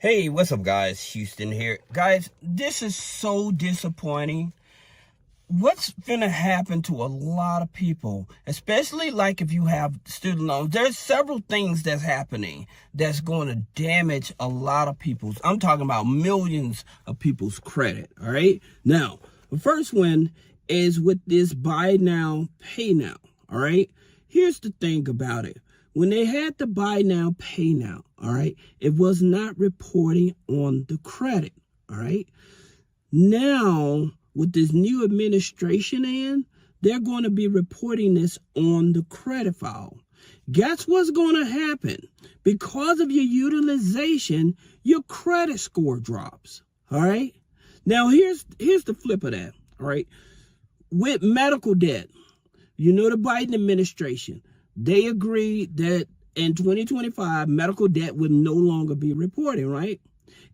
Hey, what's up, guys? Houston here. Guys, this is so disappointing. What's gonna happen to a lot of people, especially like if you have student loans? There's several things that's happening that's going to damage a lot of people's, I'm talking about millions of people's credit, all right? Now, the first one is with this buy now, pay now, all right? Here's the thing about it. When they had the buy now, pay now, all right, it was not reporting on the credit, all right? Now, with this new administration in, they're going to be reporting this on the credit file. Guess what's going to happen? Because of your utilization, your credit score drops, all right? Now, here's the flip of that, all right? With medical debt, you know the Biden administration, they agreed that in 2025, medical debt would no longer be reporting, right?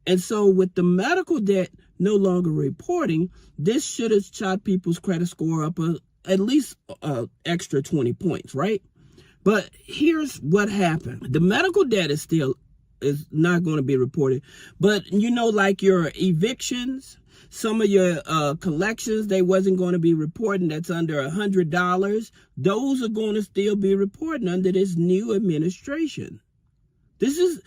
And so with the medical debt no longer reporting, this should have shot people's credit score up at least extra 20 points, right? But here's what happened. The medical debt is not going to be reported. But, you know, like your evictions, some of your collections, they wasn't going to be reporting that's under $100. Those are going to still be reporting under this new administration. This is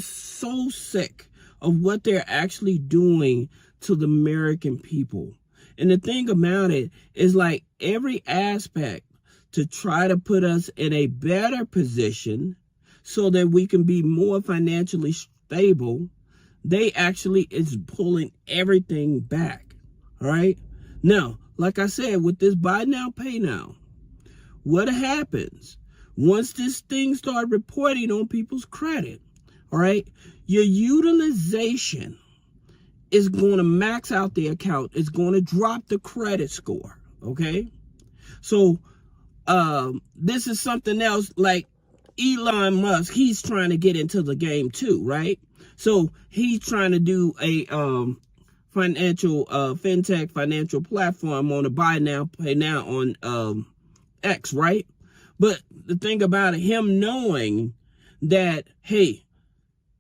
so sick of what they're actually doing to the American people. And the thing about it is, like, every aspect to try to put us in a better position so that we can be more financially stable, they actually is pulling everything back, all right? Now, like I said, with this buy now, pay now, what happens? Once this thing start reporting on people's credit, all right, your utilization is going to max out the account. It's going to drop the credit score, okay? So this is something else, like Elon Musk, he's trying to get into the game too, right? So he's trying to do a fintech financial platform on a buy now, pay now on X, right? But the thing about it, him knowing that, hey,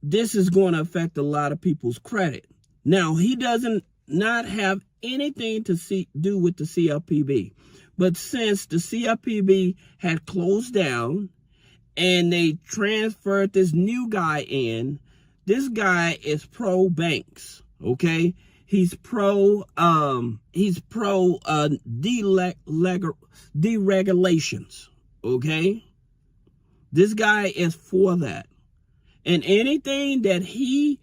this is going to affect a lot of people's credit. Now, he doesn't not have anything to do with the CFPB. But since the CFPB had closed down and they transferred this new guy in, this guy is pro banks, okay? He's pro deregulations, okay? This guy is for that. And anything that he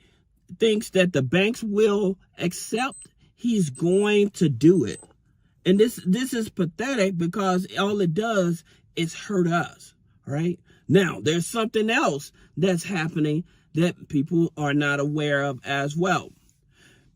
thinks that the banks will accept, he's going to do it. And this is pathetic because all it does is hurt us, right? Now, there's something else that's happening that people are not aware of as well.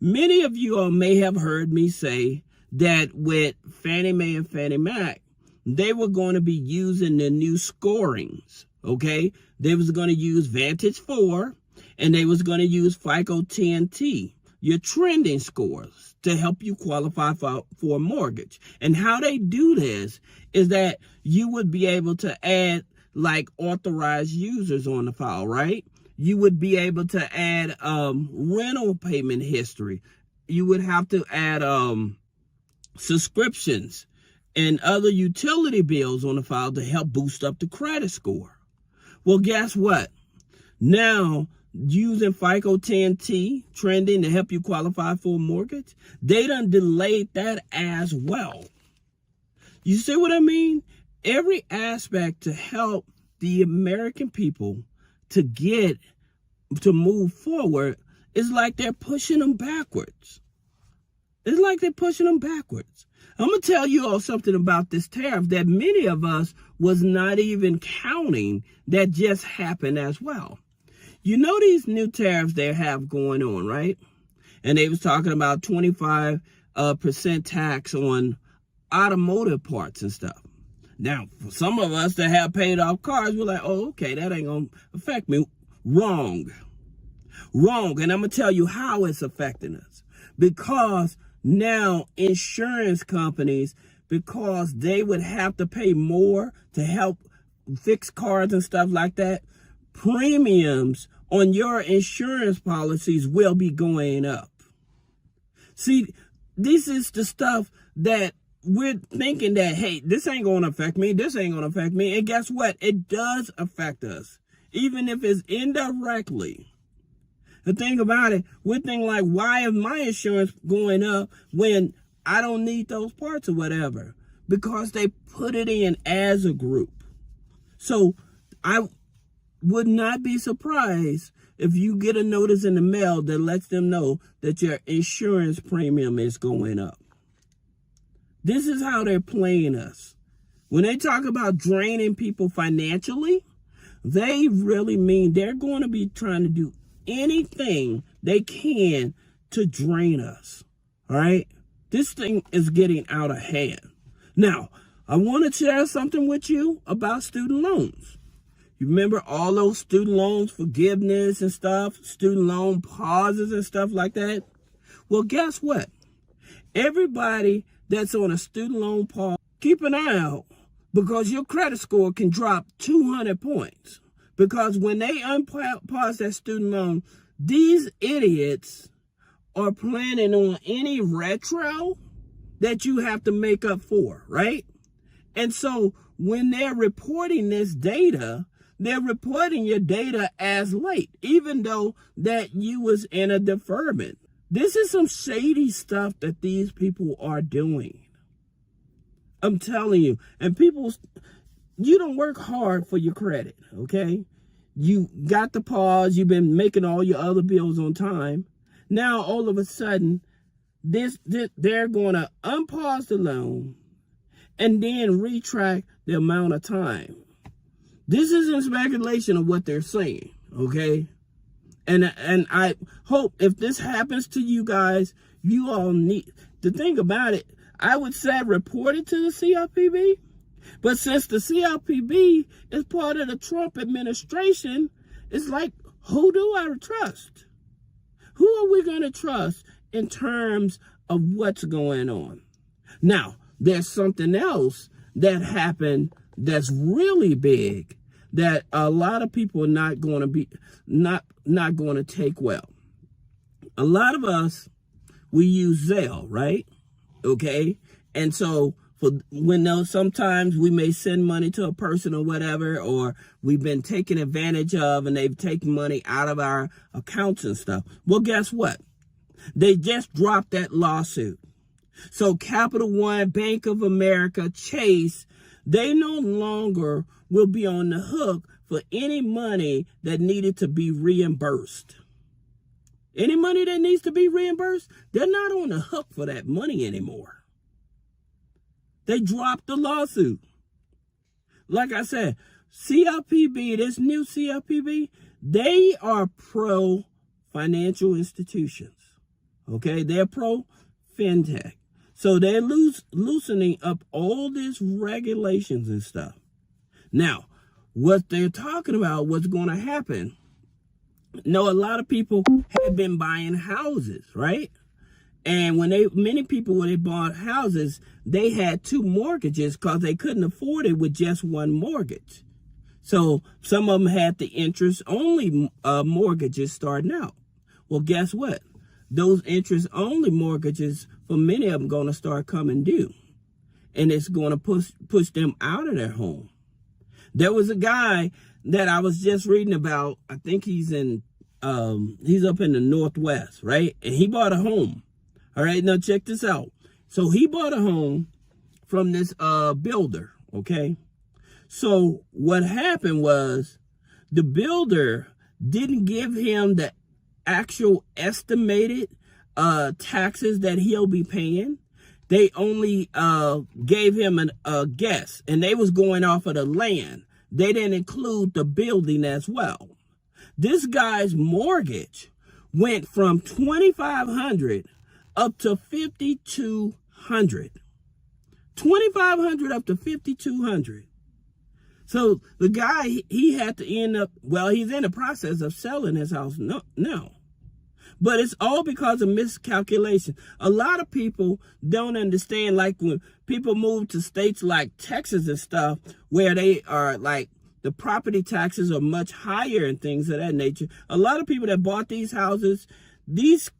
Many of you all may have heard me say that with Fannie Mae and Fannie Mac, they were going to be using the new scorings, okay? They was going to use Vantage 4, and they was going to use FICO TNT, your trending scores, to help you qualify for a mortgage. And how they do this is that you would be able to add like authorized users on the file, right? You would be able to add rental payment history. You would have to add subscriptions and other utility bills on the file to help boost up the credit score. Well, guess what? Now, using FICO TNT trending to help you qualify for a mortgage, they done delayed that as well. You see what I mean? Every aspect to help the American people to move forward is like they're pushing them backwards. It's like they're pushing them backwards. I'm going to tell you all something about this tariff that many of us was not even counting that just happened as well. You know these new tariffs they have going on, right? And they was talking about 25% tax on automotive parts and stuff. Now, for some of us that have paid off cars, we're like, oh, okay, that ain't going to affect me. Wrong. And I'm going to tell you how it's affecting us. Because now insurance companies, because they would have to pay more to help fix cars and stuff like that, premiums on your insurance policies will be going up. See, this is the stuff that we're thinking that, hey, this ain't going to affect me. This ain't going to affect me. And guess what? It does affect us, even if it's indirectly. The thing about it, we're thinking like, why is my insurance going up when I don't need those parts or whatever? Because they put it in as a group. So I would not be surprised if you get a notice in the mail that lets them know that your insurance premium is going up. This is how they're playing us. When they talk about draining people financially, they really mean they're going to be trying to do anything they can to drain us. All right? This thing is getting out of hand. Now, I want to share something with you about student loans. You remember all those student loans forgiveness and stuff, student loan pauses and stuff like that? Well, guess what? Everybody that's on a student loan pause, keep an eye out, because your credit score can drop 200 points. Because when they unpause that student loan, these idiots are planning on any retro that you have to make up for, right? And so when they're reporting this data, they're reporting your data as late, even though that you was in a deferment. This is some shady stuff that these people are doing. I'm telling you. And people, you don't work hard for your credit, okay? You got the pause. You've been making all your other bills on time. Now, all of a sudden, they're going to unpause the loan and then retract the amount of time. This isn't speculation of what they're saying, okay? And I hope if this happens to you guys, you all need to think about it. I would say report it to the CFPB. But since the CFPB is part of the Trump administration, it's like, who do I trust? Who are we going to trust in terms of what's going on? Now, there's something else that happened that's really big that a lot of people are not going to be not going to take well. A lot of us, we use Zelle, right? Okay, and so sometimes we may send money to a person or whatever, or we've been taken advantage of and they've taken money out of our accounts and stuff. Well, guess what? They just dropped that lawsuit. So Capital One, Bank of America, Chase, they no longer will be on the hook for any money that needed to be reimbursed. Any money that needs to be reimbursed, they're not on the hook for that money anymore. They dropped the lawsuit. Like I said, CFPB, this new CFPB, they are pro-financial institutions. Okay, they're pro-fintech. So they're loosening up all these regulations and stuff. Now, what they're talking about, what's going to happen. No, a lot of people have been buying houses, right? And when many they bought houses, they had two mortgages because they couldn't afford it with just one mortgage. So some of them had the interest-only mortgages starting out. Well, guess what? Those interest-only mortgages, for many of them, going to start coming due. And it's going to push them out of their home. There was a guy that I was just reading about. I think he's up in the Northwest, right? And he bought a home. All right, now check this out. So he bought a home from this builder, okay? So what happened was the builder didn't give him the actual estimated taxes that he'll be paying. They only gave him a guess, and they was going off of the land. They didn't include the building as well. This guy's mortgage went from $2,500 up to $5,200. $2,500 up to $5,200. So the guy, he had to end up, well, he's in the process of selling his house now. But it's all because of miscalculation. A lot of people don't understand, like when people move to states like Texas and stuff, where they are like, the property taxes are much higher and things of that nature. A lot of people that bought these houses, these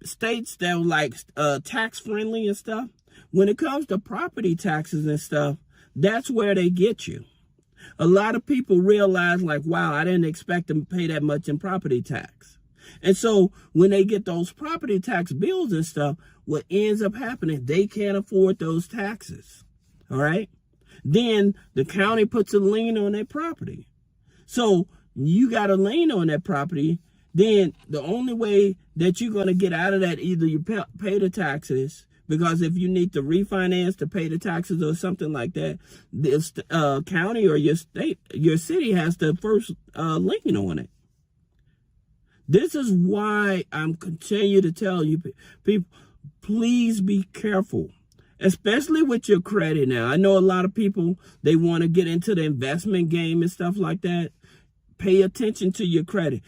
states that were like tax friendly and stuff, when it comes to property taxes and stuff, that's where they get you. A lot of people realize like, wow, I didn't expect them to pay that much in property tax. And so when they get those property tax bills and stuff, what ends up happening, they can't afford those taxes. All right. Then the county puts a lien on their property. So you got a lien on that property. Then the only way that you're going to get out of that, either you pay the taxes, because if you need to refinance to pay the taxes or something like that, this county or your state, your city has to first lien on it. This is why I'm continue to tell you people, please be careful, especially with your credit now. I know a lot of people, they want to get into the investment game and stuff like that. Pay attention to your credit.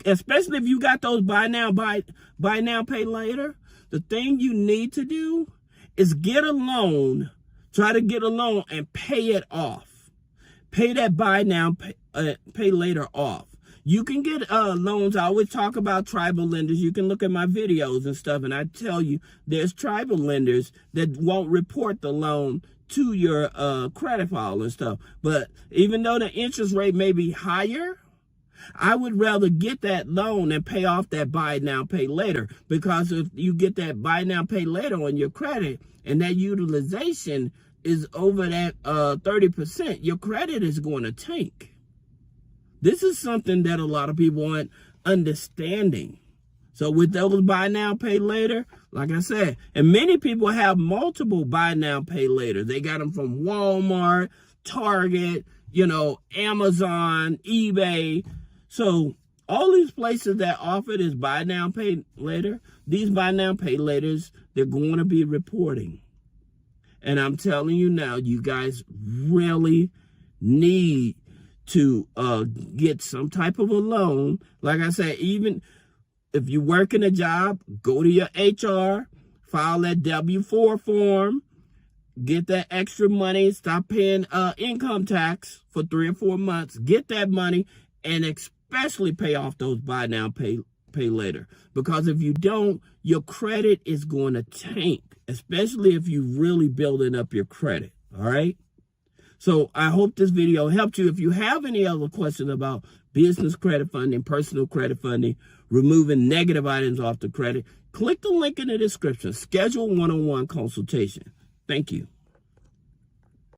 Especially if you got those buy now, pay later, the thing you need to do is get a loan, try to get a loan and pay it off. Pay that buy now, pay later off. You can get loans. I always talk about tribal lenders. You can look at my videos and stuff, and I tell you there's tribal lenders that won't report the loan to your credit file and stuff. But even though the interest rate may be higher, I would rather get that loan and pay off that buy now, pay later. Because if you get that buy now, pay later on your credit and that utilization is over that 30%, your credit is going to tank. This is something that a lot of people aren't understanding. So with those buy now, pay later, like I said, and many people have multiple buy now, pay later. They got them from Walmart, Target, Amazon, eBay. So all these places that offer this buy now, pay later, these buy now, pay laters, they're going to be reporting. And I'm telling you now, you guys really need to get some type of a loan. Like I said, even if you work in a job, go to your HR, file that W-4 form, get that extra money, stop paying income tax for 3 or 4 months, get that money, and especially pay off those buy now, pay later. Because if you don't, your credit is going to tank, especially if you're really building up your credit, all right? So I hope this video helped you. If you have any other questions about business credit funding, personal credit funding, removing negative items off the credit, click the link in the description. Schedule one-on-one consultation. Thank you.